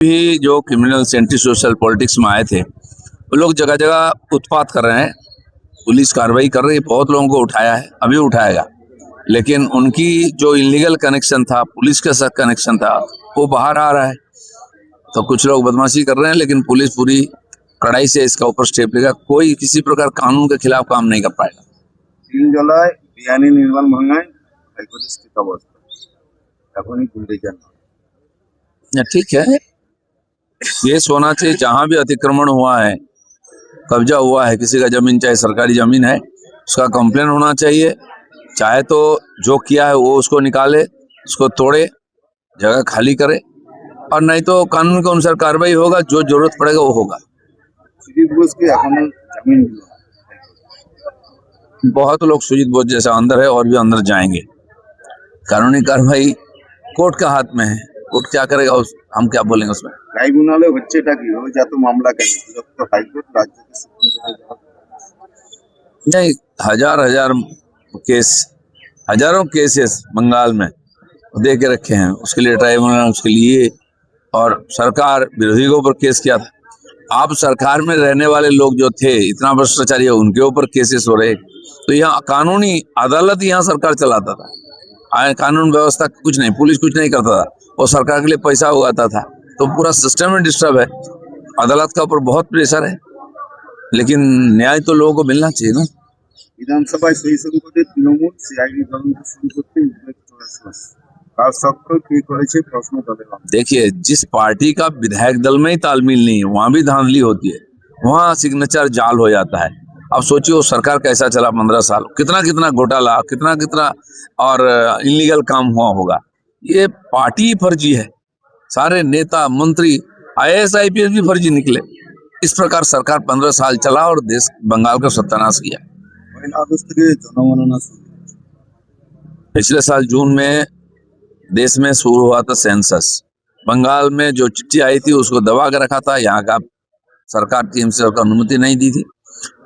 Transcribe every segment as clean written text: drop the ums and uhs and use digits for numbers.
भी जो criminals anti social politics में आए थे वो लोग जगह जगह उत्पात कर रहे हैं। पुलिस कार्रवाई कर रही है, बहुत लोगों को उठाया है, अभी उठाएगा, लेकिन उनकी जो इलीगल कनेक्शन था, पुलिस के साथ कनेक्शन था, वो बाहर आ रहा है। तो कुछ लोग बदमाशी कर रहे हैं, लेकिन पुलिस पूरी कड़ाई से इसका ऊपर स्टेप लेगा। कोई किसी प्रकार कानून के खिलाफ काम नहीं कर पाएगा। 3 জুলাই বিয়ানি নির্মাণ ভাঙায় হাইকোর্টে স্থিত অবস্থা, এখনই পুলিশ জানা। ठीक है, केस होना चाहिए। जहां भी अतिक्रमण हुआ है, कब्जा हुआ है किसी का जमीन, चाहे सरकारी जमीन है, उसका कंप्लेन होना चाहिए। चाहे तो जो किया है वो उसको निकाले, उसको तोड़े, जगह खाली करे, और नहीं तो कानून के अनुसार कार्रवाई होगा। जो जरूरत पड़ेगा वो होगा। সুজিত বোসকে এখনো জামিন দিল बहुत लोग सुजीत बोस जैसा अंदर है और भी अंदर जाएंगे। कानूनी कार्रवाई कोर्ट के हाथ में है। कोर्ट क्या करेगा हम क्या बोलेंगे उसमें। ট্রাইব্যুনালে হচ্ছেটা কি ওই যত মামলা কেন বিরক্ত হাইকোর্ট রাজ্যকে সুপ্রিম কোর্টে नहीं, हजारों केसेस बंगाल में दे के रखे हैं। उसके लिए ट्राइब्यूनल उसके लिए, और सरकार विरोधी के ऊपर केस किया था। आप सरकार में रहने वाले लोग जो थे, इतना भ्रष्टाचारी है, उनके ऊपर केसेस हो रहे। तो यहाँ कानूनी अदालत यहाँ सरकार चलाता था, कानून व्यवस्था कुछ नहीं, पुलिस कुछ नहीं करता था, वो सरकार के लिए पैसा उगाता था। तो पूरा सिस्टम में डिस्टर्ब है। अदालत का ऊपर बहुत प्रेशर है, लेकिन न्याय तो लोगों को मिलना चाहिए ना। বিধানসভায় সেই সংকটে তৃণমূল সিআইডি তদন্ত শুরু করতে উদ্যোগ চলেছে, তার সত্ত্বেও কি করেছে প্রশ্ন দলের। देखिए, जिस पार्टी का विधायक दल में ही तालमेल नहीं है, वहां भी धांधली होती है, वहां सिग्नेचर जाल हो जाता है। अब सोचिए वो सरकार कैसा चला 15 साल, कितना कितना घोटाला, कितना कितना और इलीगल काम हुआ होगा। ये पार्टी ही फर्जी है। सारे नेता मंत्री IAS IPS भी फर्जी निकले। इस प्रकार सरकार 15 साल चला और देश बंगाल का सत्यानाश किया। 1 আগস্ট থেকে জনগণনা শুরু। पिछले साल जून में देश में शुरू हुआ था सेंसस। बंगाल में जो चिट्ठी आई थी उसको दबा के रखा था। यहाँ का सरकार TMC को अनुमति नहीं दी थी।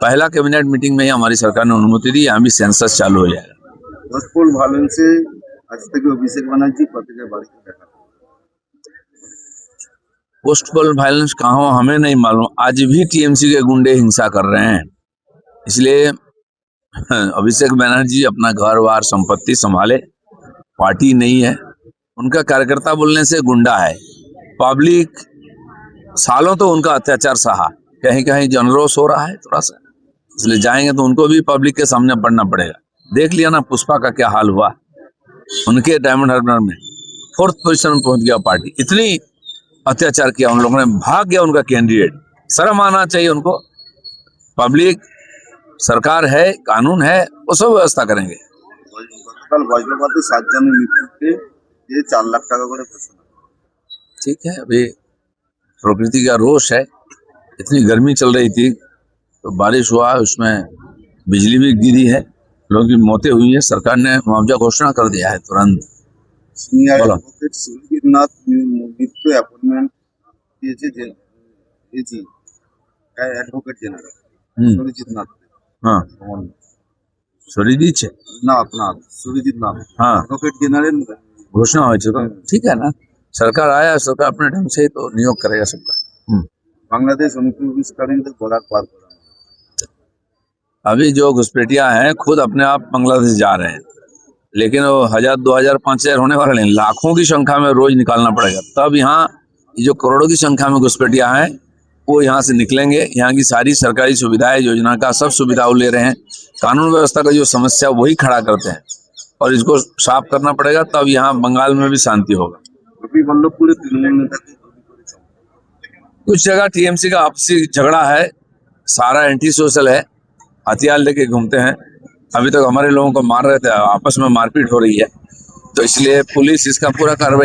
पहला कैबिनेट मीटिंग में ही हमारी सरकार ने अनुमति दी, यहाँ भी सेंसस चालू हो जाएगा। পোস্টপোল ভায়োলেন্সে আজ থেকে অভিষেক ব্যানার্জি প্রত্যেকের বাড়িতে দেখা। पोस्टपोल वायलेंस कहाँ हो हमें नहीं मालूम। आज भी TMC के गुंडे हिंसा कर रहे हैं। इसलिए अभिषेक बनर्जी अपना घर वार संपत्ति संभाले। पार्टी नहीं है, उनका कार्यकर्ता बोलने से गुंडा है। पब्लिक सालों तो उनका अत्याचार सहा, कहीं कहीं जनरोष हो रहा है थोड़ा सा, इसलिए जाएंगे तो उनको भी पब्लिक के सामने पड़ना पड़ेगा। देख लिया ना पुष्पा का क्या हाल हुआ। उनके डायमंड हार्बर में 4th पोजीशन में पहुंच गया पार्टी। इतनी अत्याचार किया उन लोगों ने, भाग गया उनका कैंडिडेट। शर्म आना चाहिए उनको। पब्लिक, सरकार है, कानून है, वो सब व्यवस्था करेंगे। গতকাল বজ্রপাতে 7 জনের মৃত্যুতে 4 লাখ টাকা করে ঘোষণা। ठीक है, अभी प्रकृति का रोष है। इतनी गर्मी चल रही थी तो बारिश हुआ, उसमें बिजली भी गिरी है, लोगों की मौतें हुई है। सरकार ने मुआवजा घोषणा कर दिया है तुरंत। সিনিয়র বলো। অ্যাডভোকেট সুরজিৎ নাথ মৃত্যু অ্যাপয়েন্টমেন্ট দিয়েছে যে AG advocate general Surajit Nath. हाँ, सॉरी दीजिए। নাথ সুরজিৎ নাথ हाँ, অ্যাডভোকেট জেনারেল। घोषणा हो चुका। ठीक है ना, सरकार आया, सरकार अपने ढंग से तो नियोग करेगा सबका। বাংলাদেশ অনুপ্রবেশকারীদের বর্ডার পার করানো। अभी जो घुसपैठिया हैं खुद अपने आप बांग्लादेश जा रहे हैं, लेकिन वो 1000, 2000, 5000 होने वाले नहीं, लाखों की संख्या में रोज निकालना पड़ेगा। तब यहाँ जो करोड़ों की संख्या में घुसपैठिया हैं वो यहाँ से निकलेंगे। यहाँ की सारी सरकारी सुविधाएं, योजना का सब सुविधा वो ले रहे हैं। कानून व्यवस्था का जो समस्या वही खड़ा करते हैं, और इसको साफ करना पड़ेगा, तब यहाँ बंगाल में भी शांति होगा। গোপী বল্লভপুরে তৃণমূল নেতাকে গুলি করেছে। कुछ जगह TMC का आपसी झगड़ा है, सारा एंटी सोशल है, हथियार लेके घूमते हैं। अभी तक हमारे लोगों को मार रहे थे, आपस में मारपीट हो रही है, तो इसलिए पुलिस इसका पूरा कार्रवाई